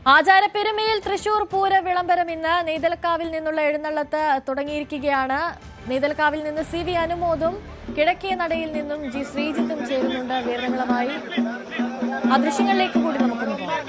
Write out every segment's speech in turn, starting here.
ആചാരപ്പെരുമയിൽ തൃശൂർ പൂര വിളംബരം ഇന്ന് നെയ്തലക്കാവിൽ നിന്നുള്ള എഴുന്നള്ളത്ത് തുടങ്ങിയിരിക്കുകയാണ്. നെയ്തലക്കാവിൽ നിന്ന് സി വി അനുമോദും കിഴക്കേ നടയിൽ നിന്നും ജി ശ്രീജിത്തും ചേരുന്നുണ്ട്. വിവരങ്ങളുമായി ആ ദൃശ്യങ്ങളിലേക്ക് കൂടി നമുക്കൊന്ന് പോകാം.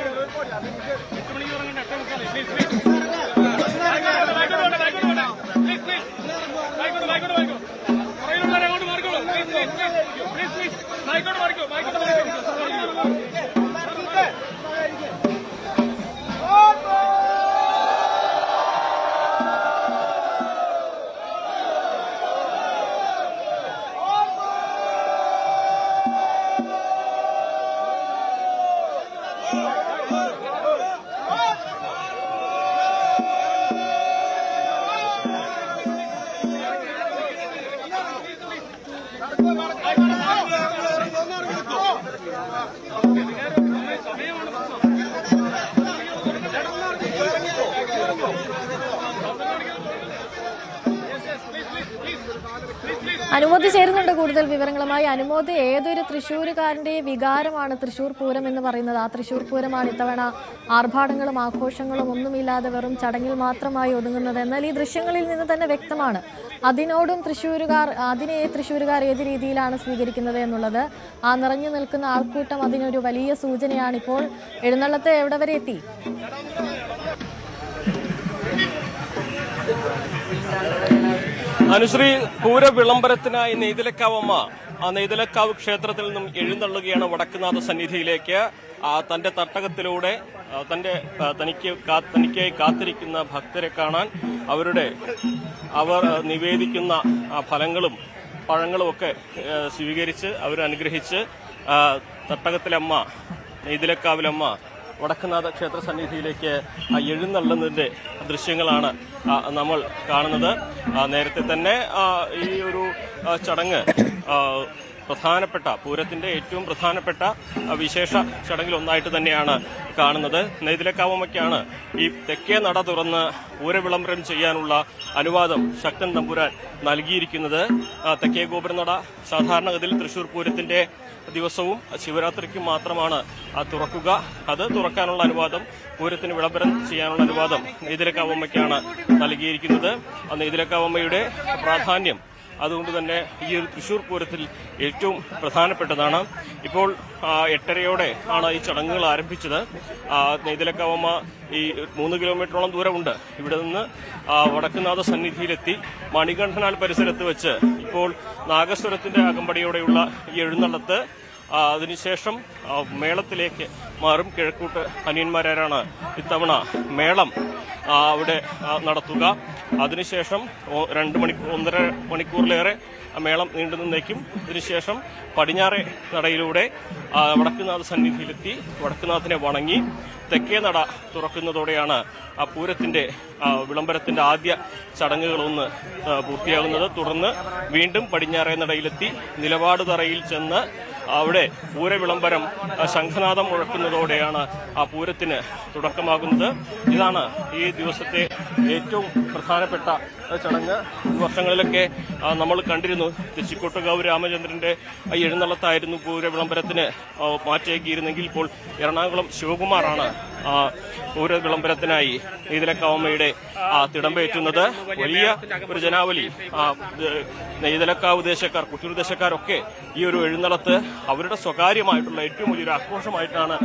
അനുമോദ് ചേരുന്നുണ്ട് കൂടുതൽ വിവരങ്ങളുമായി. അനുമോദ്, ഏതൊരു തൃശ്ശൂരുകാരന്റെ വികാരമാണ് തൃശ്ശൂർ പൂരം എന്ന് പറയുന്നത്. ആ തൃശ്ശൂർ പൂരമാണ് ഇത്തവണ ആർഭാടങ്ങളും ആഘോഷങ്ങളും ഒന്നുമില്ലാതെ വെറും ചടങ്ങിൽ മാത്രമായി ഒതുങ്ങുന്നത്. എന്നാൽ ഈ ദൃശ്യങ്ങളിൽ നിന്ന് തന്നെ വ്യക്തമാണ് അതിനെ തൃശ്ശൂരുകാർ ഏത് രീതിയിലാണ് സ്വീകരിക്കുന്നത് എന്നുള്ളത്. ആ നിറഞ്ഞു നിൽക്കുന്ന ആൾക്കൂട്ടം അതിനൊരു വലിയ സൂചനയാണ്. ഇപ്പോൾ എഴുന്നള്ളത്ത് എവിടെ വരെ എത്തി? അനുശ്രീ, പൂര വിളംബരത്തിനായി നെയ്തലക്കാവമ്മ ആ നെയ്തലക്കാവ് ക്ഷേത്രത്തിൽ നിന്നും എഴുന്നള്ളുകയാണ് വടക്കുനാഥ സന്നിധിയിലേക്ക്. തന്റെ തട്ടകത്തിലൂടെ തനിക്കായി കാത്തിരിക്കുന്ന ഭക്തരെ കാണാൻ അവർ നിവേദിക്കുന്ന ഫലങ്ങളും പഴങ്ങളും ഒക്കെ സ്വീകരിച്ച് അവരനുഗ്രഹിച്ച് തട്ടകത്തിലമ്മ നെയ്തലക്കാവിലമ്മ വടക്കുനാഥ ക്ഷേത്ര സന്നിധിയിലേക്ക് എഴുന്നള്ളുന്നതിന്റെ ദൃശ്യങ്ങളാണ് നമ്മൾ കാണുന്നത്. നേരത്തെ തന്നെ ഈ ഒരു ചടങ്ങ് പ്രധാനപ്പെട്ട പൂരത്തിന്റെ ഏറ്റവും പ്രധാനപ്പെട്ട വിശേഷ ചടങ്ങിലൊന്നായിട്ട് തന്നെയാണ് കാണുന്നത്. നെയ്തലക്കാവമ്മയ്ക്കാണ് ഈ തെക്കേ നട തുറന്ന് പൂരവിളംബരം ചെയ്യാനുള്ള അനുവാദം ശക്തൻ തമ്പുരാൻ നൽകിയിരിക്കുന്നത്. തെക്കേ ഗോപുരനട സാധാരണഗതിയിൽ തൃശൂർ പൂരത്തിന്റെ ദിവസവും ശിവരാത്രിക്കും മാത്രമാണ് തുറക്കുക. അത് തുറക്കാനുള്ള അനുവാദം, പൂരത്തിന് വിളംബരം ചെയ്യാനുള്ള അനുവാദം നെയ്തലക്കാവമ്മയ്ക്കാണ് നൽകിയിരിക്കുന്നത്. നെയ്തലക്കാവമ്മയുടെ പ്രാധാന്യം അതുകൊണ്ട് തന്നെ ഈ ഒരു തൃശൂർ പൂരത്തിൽ ഏറ്റവും പ്രധാനപ്പെട്ടതാണ്. ഇപ്പോൾ 8:30 ആണ് ഈ ചടങ്ങുകൾ ആരംഭിച്ചത്. നെയ്തലക്കാവമ്മ ഈ 3 കിലോമീറ്ററോളം ദൂരമുണ്ട് ഇവിടെ നിന്ന് വടക്കുനാഥ സന്നിധിയിലെത്തി മണികണ്ഠനാൽ പരിസരത്ത് വെച്ച് ഇപ്പോൾ നാഗസ്വരത്തിന്റെ അകമ്പടിയോടെയുള്ള ഈ എഴുന്നള്ളത്ത് അതിനുശേഷം മേളത്തിലേക്ക് മാറും. കിഴക്കൂട്ട് അനിയന്മാരാണ് ഇത്തവണ മേളം അവിടെ നടത്തുക. അതിനുശേഷം 1.5 മണിക്കൂറിലേറെ മേളം നീണ്ടു നിന്നേക്കും. ഇതിനുശേഷം പടിഞ്ഞാറേ നടയിലൂടെ വടക്കുനാഥ സന്നിധിയിലെത്തി വടക്കുനാഥിനെ വണങ്ങി തെക്കേ നട തുറക്കുന്നതോടെയാണ് ആ പൂരത്തിന്റെ വിളംബരത്തിന്റെ ആദ്യ ചടങ്ങുകളൊന്ന് പൂർത്തിയാകുന്നത്. തുടർന്ന് വീണ്ടും പടിഞ്ഞാറേ നടയിലെത്തി നിലപാട് തറയിൽ ചെന്ന് അവിടെ പൂരവിളംബരം ശംഖനാദം മുഴക്കുന്നതോടെയാണ് ആ പൂരത്തിന് തുടക്കമാകുന്നത്. ഇതാണ് ഈ ദിവസത്തെ ഏറ്റവും പ്രധാനപ്പെട്ട ചടങ്ങ്. വർഷങ്ങളിലൊക്കെ നമ്മൾ കണ്ടിരുന്നു തെച്ചിക്കോട്ടുകാവ് രാമചന്ദ്രന്റെ എഴുന്നള്ളത്തായിരുന്നു പൂരവിളംബരത്തിന് മാറ്റിയേക്കിയിരുന്നെങ്കിൽ ഇപ്പോൾ എറണാകുളം ശിവകുമാറാണ് പൂര വിളംബരത്തിനായി നെയ്തലക്കാവമ്മയുടെ തിടമ്പേറ്റുന്നത്. വലിയ ഒരു ജനാവലി നെയ്തലക്കാവ് ദേശക്കാർ, കുറ്റൂർ ദേശക്കാരൊക്കെ ഈ ഒരു എഴുന്നള്ളത്ത് അവരുടെ സ്വകാര്യമായിട്ടുള്ള ഏറ്റവും വലിയൊരു ആഘോഷമായിട്ടാണ്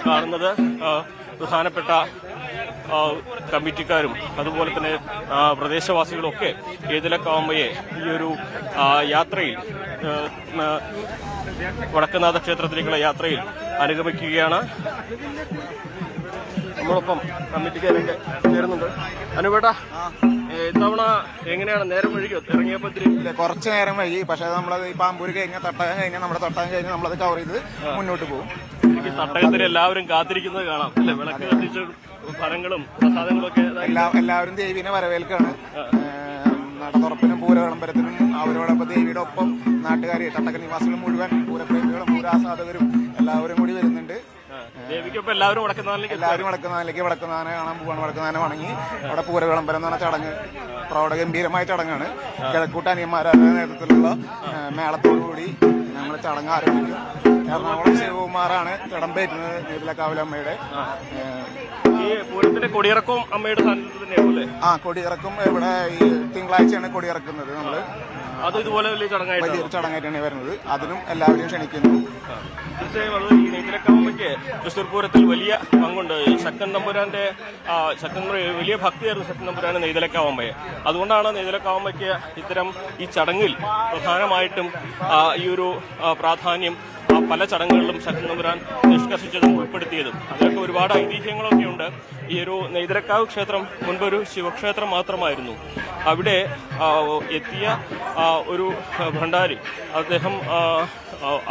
കാണുന്നത്. പ്രധാനപ്പെട്ട കമ്മിറ്റിക്കാരും അതുപോലെ തന്നെ പ്രദേശവാസികളും ഒക്കെ നെയ്തലക്കാവമ്മയെ ഈ ഒരു യാത്രയിൽ വടക്കുനാഥ ക്ഷേത്രത്തിലേക്കുള്ള യാത്രയിൽ അനുഗമിക്കുകയാണ്. നമ്മളൊപ്പം കമ്മിറ്റിക്കാരൊക്കെ ചേരുന്നുണ്ട്. അനുപേട്ട, ഇത്തവണ എങ്ങനെയാണ് നേരം വഴിക്കോ ഇറങ്ങിയപ്പോ? കുറച്ച് നേരം വൈകി, പക്ഷെ നമ്മളത് ഈ പാമ്പൂര് കഴിഞ്ഞാൽ തട്ടകം കഴിഞ്ഞാൽ നമ്മുടെ തട്ടകം കഴിഞ്ഞാൽ നമ്മളത് കവർ ചെയ്ത് മുന്നോട്ട് പോകും. ഈ തട്ടകത്തിൽ എല്ലാവരും കാത്തിരിക്കുന്നത് കാണാം അല്ലെ? വിളക്ക് കത്തിച്ച് ഫലങ്ങളും പ്രസാദങ്ങളും ഒക്കെ എല്ലാവരും ദേവീനെ വരവേൽക്കാണ്. നട തുറപ്പിനും പൂര വിളംബരത്തിനും അവരോടൊപ്പം ദേവിയുടെ ഒപ്പം നാട്ടുകാർ, തട്ടക നിവാസികൾ മുഴുവൻ, പൂരപ്രേമികളും പൂരാസാധകരും എല്ലാവരും കൂടി വരുന്നുണ്ട്. എല്ലാവരും വടക്കുന്നാഥിലേക്ക് വടക്കുന്നാഥനെ കാണാൻ പോവാണ്. വടക്കുന്നാഥനെ വണങ്ങി അവിടെ പൂര വിളംബരം എന്ന് പറഞ്ഞ ചടങ്ങ് പ്രൗഢഗംഭീരമായ ചടങ്ങാണ്. കിഴക്കൂട്ട് അനിയന്മാരുടെ നേതൃത്വത്തിലുള്ള മേളത്തോടുകൂടി ഞങ്ങൾ ചടങ്ങ് ആരംഭിക്കും. എറണാകുളം ശിവകുമാറാണ് തിടമ്പേറ്റുന്നത് നെയ്തലക്കാവിലമ്മയുടെ. ഈ ഈ പൂരത്തിന്റെ കൊടിയിറക്കവും അമ്മയുടെ സാന്നിധ്യത്തിൽ തന്നെയാവുമല്ലേ? കൊടിയിറക്കും ഇവിടെ ഈ തിങ്കളാഴ്ചയാണ് കൊടിയിറക്കുന്നത്. നമ്മള് അത് ഇതുപോലെ വലിയ വലിയൊരു ചടങ്ങായിട്ടാണ് വരുന്നത്. അതിനും എല്ലാവരെയും ക്ഷണിക്കുന്നു. തീർച്ചയായും അത് ഈ നെയ്തിലക്കാവുമ്പയ്ക്ക് തൃശ്ശൂർ പൂരത്തിൽ വലിയ പങ്കുണ്ട്. ശക്തൻ തമ്പുരാന്റെ വലിയ ഭക്തിയായിരുന്നു ശക്തൻ തമ്പുരാന്റെ നെയ്തിലക്കാവുമ്പയെ. അതുകൊണ്ടാണ് നെയ്തിലക്കാവുമ്പയ്ക്ക് ഇത്തരം ഈ ചടങ്ങിൽ പ്രധാനമായിട്ടും ഈ ഒരു പ്രാധാന്യം പല ചടങ്ങുകളിലും ശക്തൻ തമ്പുരാൻ നിഷ്കർഷിച്ചതും ഉൾപ്പെടുത്തിയതും. അതിലൊക്കെ ഒരുപാട് ഐതിഹ്യങ്ങളൊക്കെ ഉണ്ട്. ഈ ഒരു നെയ്തിലക്കാവ് ക്ഷേത്രം മുൻപൊരു ശിവക്ഷേത്രം മാത്രമായിരുന്നു. അവിടെ എത്തിയ ഒരു ഭണ്ഡാരി അദ്ദേഹം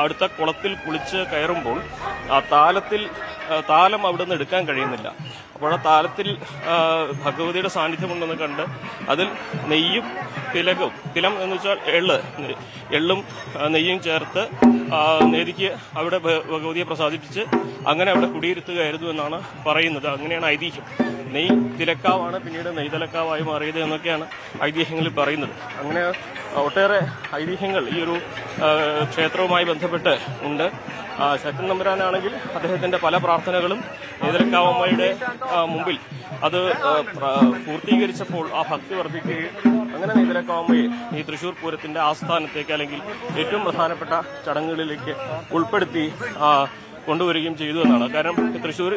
അടുത്ത കുളത്തിൽ കുളിച്ച് കയറുമ്പോൾ ആ താലം അവിടെ നിന്ന് എടുക്കാൻ കഴിയുന്നില്ല. അപ്പോൾ ആ താലത്തിൽ ഭഗവതിയുടെ സാന്നിധ്യമുണ്ടെന്ന് കണ്ട് അതിൽ നെയ്യും തിലം എന്ന് വെച്ചാൽ എള്ളും നെയ്യും ചേർത്ത് നേതിക്ക് അവിടെ ഭഗവതിയെ പ്രസാദിപ്പിച്ച് അങ്ങനെ അവിടെ കുടിയിരുത്തുകയായിരുന്നു എന്നാണ് പറയുന്നത്. അങ്ങനെയാണ് ഐതിഹ്യം. നെയ് തിലക്കാവാണ് പിന്നീട് നെയ്തലക്കാവായി മാറിയത് എന്നൊക്കെയാണ് ഐതിഹ്യങ്ങളിൽ പറയുന്നത്. അങ്ങനെ ഒട്ടേറെ ഐതിഹ്യങ്ങൾ ഈ ഒരു ക്ഷേത്രവുമായി ബന്ധപ്പെട്ട് ഉണ്ട്. ശക്തൻ തമ്പുരാനാണെങ്കിൽ അദ്ദേഹത്തിന്റെ പല പ്രാർത്ഥനകളും നെയ്തലക്കാവമ്മയുടെ മുമ്പിൽ അത് പൂർത്തീകരിച്ചപ്പോൾ ആ ഭക്തി വർദ്ധിക്കുകയും അങ്ങനെ നെയ്തലക്കാവമ്മയെ ഈ തൃശ്ശൂർ പൂരത്തിന്റെ ആസ്ഥാനത്തേക്ക് അല്ലെങ്കിൽ ഏറ്റവും പ്രധാനപ്പെട്ട ചടങ്ങുകളിലേക്ക് ഉൾപ്പെടുത്തി കൊണ്ടുവരികയും ചെയ്തു എന്നാണ്. കാരണം തൃശ്ശൂർ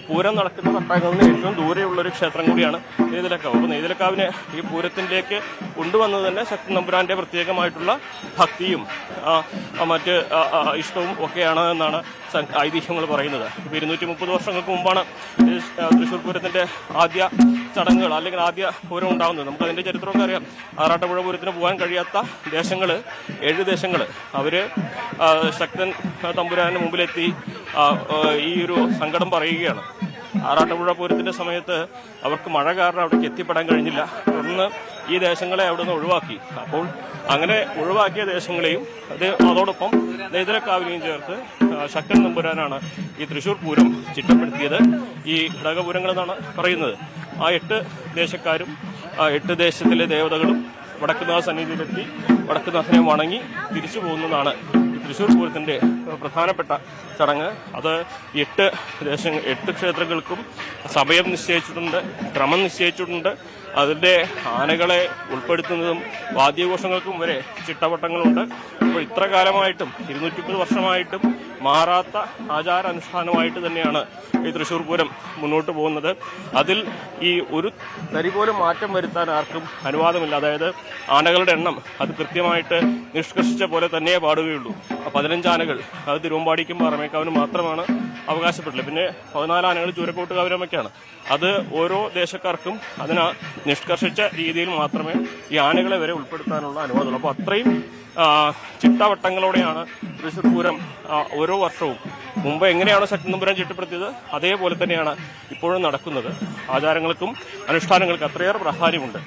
പൂരം നടക്കുന്ന തട്ടകങ്ങളിൽ നിന്ന് ഏറ്റവും ദൂരെയുള്ളൊരു ക്ഷേത്രം കൂടിയാണ് നെയ്തലക്കാവ്. അപ്പോൾ നെയ്തലക്കാവിനെ ഈ പൂരത്തിലേക്ക് കൊണ്ടുവന്നത് തന്നെ ശക്തൻ തമ്പുരാന്റെ പ്രത്യേകമായിട്ടുള്ള ഭക്തിയും മറ്റ് ഇഷ്ടവും ഒക്കെയാണ് എന്നാണ് ഐതിഹ്യങ്ങൾ പറയുന്നത്. ഇപ്പോൾ 230 വർഷങ്ങൾക്ക് മുമ്പാണ് തൃശ്ശൂർ പൂരത്തിന്റെ ആദ്യ ചടങ്ങുകൾ അല്ലെങ്കിൽ ആദ്യ പൂരം ഉണ്ടാകുന്നത്. നമുക്കതിന്റെ ചരിത്രമൊക്കെ അറിയാം. ആറാട്ടുപുഴ പൂരത്തിന് പോകാൻ കഴിയാത്ത 7 ദേശങ്ങൾ അവര് ശക്തൻ തമ്പുരാന് മുമ്പിലെത്തി ഈ ഒരു സങ്കടം പറയുകയാണ്. ആറാട്ടുപുഴ പൂരത്തിന്റെ സമയത്ത് അവർക്ക് മഴ കാരണം അവിടേക്ക് എത്തിപ്പെടാൻ കഴിഞ്ഞില്ല. തുടർന്ന് ഈ ദേശങ്ങളെ അവിടെ നിന്ന് ഒഴിവാക്കി. അപ്പോൾ അങ്ങനെ ഒഴിവാക്കിയ ദേശങ്ങളെയും അതോടൊപ്പം നെയ്തലക്കാവിനെയും ചേർത്ത് ശക്തൻ തമ്പുരാനാണ് ഈ തൃശ്ശൂർ പൂരം ചിട്ടപ്പെടുത്തിയത്. ഈ ഘടകപൂരങ്ങൾ എന്നാണ് പറയുന്നത്. ആ 8 ദേശക്കാരും 8 ദേശത്തിലെ ദേവതകളും വടക്കുന്നാഥ സന്നിധിയിലെത്തി വടക്കുന്നാഥനെ വണങ്ങി തിരിച്ചു പോകുന്നതാണ് തൃശ്ശൂർ പൂരത്തിന്റെ പ്രധാനപ്പെട്ട ചടങ്ങ്. അത് 8 ക്ഷേത്രങ്ങൾക്കും സമയം നിശ്ചയിച്ചിട്ടുണ്ട്, ക്രമം നിശ്ചയിച്ചിട്ടുണ്ട്. അതിന്റെ ആനകളെ ഉൾപ്പെടുത്തുന്നതും വാദ്യഘോഷങ്ങൾക്കും വരെ ചിട്ടവട്ടങ്ങളുണ്ട്. അപ്പോൾ ഇത്ര കാലമായിട്ടും 230 വർഷമായിട്ടും മാറാത്ത ആചാരാനുഷ്ഠാനമായിട്ട് തന്നെയാണ് ഈ തൃശ്ശൂർ പൂരം മുന്നോട്ട് പോകുന്നത്. അതിൽ ഈ ഒരു തരി പോലും മാറ്റം വരുത്താൻ ആർക്കും അനുവാദമില്ല. അതായത് ആനകളുടെ എണ്ണം അത് കൃത്യമായിട്ട് നിഷ്കർഷിച്ച പോലെ തന്നെ പാടുകയുള്ളൂ. 15 ആനകൾ അത് തിരുവമ്പാടിക്കും പാറമേക്കാവിനും മാത്രമാണ് അവകാശപ്പെട്ടില്ല. പിന്നെ 14 ആനകൾ ചൂരക്കോട്ടുകാവിലമ്മയ്ക്കാണ്. അത് ഓരോ ദേശക്കാർക്കും അതിന് നിഷ്കർഷിച്ച രീതിയിൽ മാത്രമേ ഈ ആനകളെ വരെ ഉൾപ്പെടുത്താനുള്ള അനുവാദമുള്ളൂ. അപ്പോൾ അത്രയും ചിട്ടവട്ടങ്ങളോടെയാണ് തൃശ്ശൂർ പൂരം ഓരോ വർഷവും മുമ്പ് എങ്ങനെയാണോ ശക്തൻ തമ്പുരാൻ ചിട്ടപ്പെടുത്തിയത് അതേപോലെ തന്നെയാണ് ഇപ്പോഴും നടക്കുന്നത്. ആചാരങ്ങൾക്കും അനുഷ്ഠാനങ്ങൾക്കും അത്രയേറെ പ്രാധാന്യമുണ്ട്.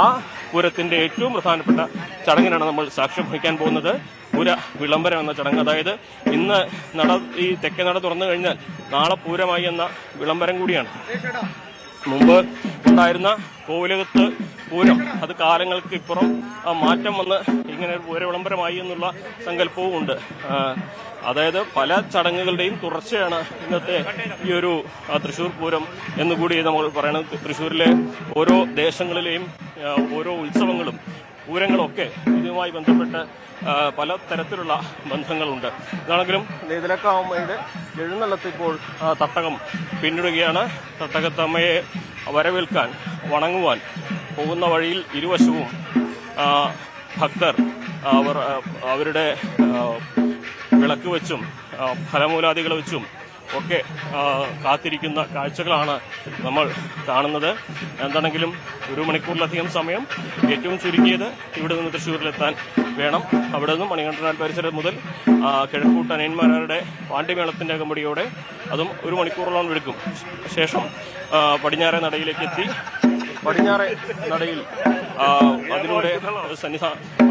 ആ പൂരത്തിന്റെ ഏറ്റവും പ്രധാനപ്പെട്ട ചടങ്ങിനാണ് നമ്മൾ സാക്ഷ്യം വഹിക്കാൻ പോകുന്നത്. പൂര വിളംബരം എന്ന ചടങ്ങ്. അതായത് ഇന്ന് ഈ തെക്കേ നട തുറന്നു കഴിഞ്ഞാൽ നാളെ പൂരമായി എന്ന വിളംബരം കൂടിയാണ്. മുമ്പ് ഉണ്ടായിരുന്ന കോവിലകത്ത് പൂരം അത് കാലങ്ങൾക്ക് ഇപ്പുറം മാറ്റം വന്ന് ഇങ്ങനെ ഒരു പൂര വിളംബരമായി എന്നുള്ള സങ്കല്പവും ഉണ്ട്. അതായത് പല ചടങ്ങുകളുടെയും തുടർച്ചയാണ് ഇന്നത്തെ ഈ ഒരു തൃശ്ശൂർ പൂരം എന്നുകൂടി നമ്മൾ പറയണത്. തൃശ്ശൂരിലെ ഓരോ ദേശങ്ങളിലെയും ഓരോ ഉത്സവങ്ങളും പൂരങ്ങളൊക്കെ ഇതുമായി ബന്ധപ്പെട്ട് പല തരത്തിലുള്ള ബന്ധങ്ങളുണ്ട്. ഇതാണെങ്കിലും നെയ്തലക്കാവമ്മയുടെ എഴുന്നള്ളത്ത് ഇപ്പോൾ തട്ടകം പിന്നിടുകയാണ്. തട്ടകത്തമ്മയെ വരവേൽക്കാൻ വണങ്ങുവാൻ പോകുന്ന വഴിയിൽ ഇരുവശവും ഭക്തർ അവരുടെ വിളക്ക് വെച്ചും ഫലമൂലാദികൾ വെച്ചും ഒക്കെ കാത്തിരിക്കുന്ന കാഴ്ചകളാണ് നമ്മൾ കാണുന്നത്. എന്താണെങ്കിലും 1 മണിക്കൂറിലധികം സമയം ഏറ്റവും ചുരുങ്ങിയത് ഇവിടെ നിന്ന് തൃശ്ശൂരിലെത്താൻ വേണം. അവിടെ നിന്നും മണികണ്ഠനാൽ പരിസരം മുതൽ കിഴക്കൂട്ട് അനിയന്മാരുടെ പാണ്ഡ്യമേളത്തിന്റെ അകമ്പടിയോടെ അതും 1 മണിക്കൂറോളം എടുക്കും. ശേഷം പടിഞ്ഞാറേ നടയിലേക്ക് എത്തി പടിഞ്ഞാറേ നടയിൽ അതിലൂടെ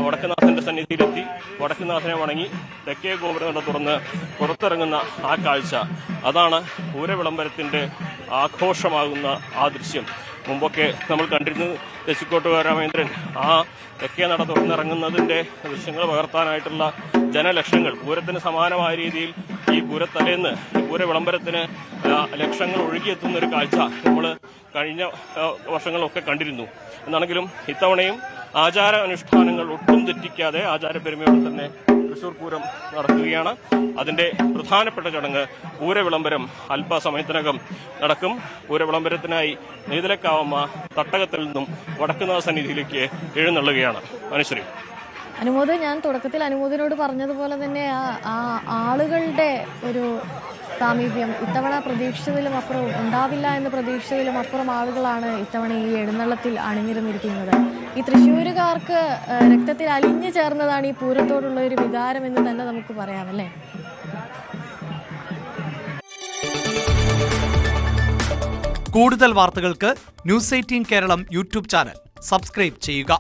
വടക്കുനാഥന്റെ സന്നിധിയിലെത്തി വടക്കുനാഥനെ വണങ്ങി തെക്കേ ഗോപുരം തുറന്ന് പുറത്തിറങ്ങുന്ന ആ കാഴ്ച അതാണ് പൂരവിളംബരത്തിന്റെ ആഘോഷമാകുന്ന ആ ദൃശ്യം. മുമ്പൊക്കെ നമ്മൾ കണ്ടിരുന്നത് തെച്ചിക്കോട്ടുകാര രാമേന്ദ്രൻ ആ തെക്കേ നട തുറന്നിറങ്ങുന്നതിന്റെ ദൃശ്യങ്ങൾ പകർത്താനായിട്ടുള്ള ജനലക്ഷങ്ങൾ പൂരത്തിന് സമാനമായ രീതിയിൽ ഈ പൂരത്തലേന്ന് പൂര വിളംബരത്തിന് ലക്ഷങ്ങൾ ഒഴുകിയെത്തുന്ന ഒരു കാഴ്ച നമ്മൾ കഴിഞ്ഞ വർഷങ്ങളൊക്കെ കണ്ടിരുന്നു. എന്നാണെങ്കിലും ഇത്തവണയും ആചാര അനുഷ്ഠാനങ്ങൾ ഒട്ടും തെറ്റിക്കാതെ ആചാരപ്പെരുമയോടെ തന്നെ തൃശൂർ പൂരം നടക്കുകയാണ്. അതിന്റെ പ്രധാനപ്പെട്ട ചടങ്ങ് പൂരവിളംബരം അല്പസമയത്തിനകം നടക്കും. പൂരവിളംബരത്തിനായി നെയ്തലക്കാവമ്മ തട്ടകത്തിൽ നിന്നും വടക്കുന്നാഥ സന്നിധിയിലേക്ക് എഴുന്നള്ളുകയാണ്. അനുശ്രീ. അനുമോദ്, ഞാൻ തുടക്കത്തിൽ അനുമോദിനോട് പറഞ്ഞതുപോലെ തന്നെ ആ ആളുകളുടെ ഒരു സാമീപ്യം ഇത്തവണ പ്രതീക്ഷിച്ചതിലും അപ്പുറം ഉണ്ടാവില്ല എന്ന് പ്രതീക്ഷിച്ചതിലും അപ്പുറം ആളുകളാണ് ഇത്തവണ ഈ എഴുന്നള്ളത്തിൽ അണിനിരന്നിരിക്കുന്നത്. ഈ തൃശ്ശൂരുകാർക്ക് രക്തത്തിൽ അലിഞ്ഞു ചേർന്നതാണ് ഈ പൂരത്തോടുള്ള ഒരു വികാരം എന്ന് തന്നെ നമുക്ക് പറയാമല്ലേ? കൂടുതൽ വാർത്തകൾക്ക് news 18 Keralam YouTube channel subscribe ചെയ്യുക.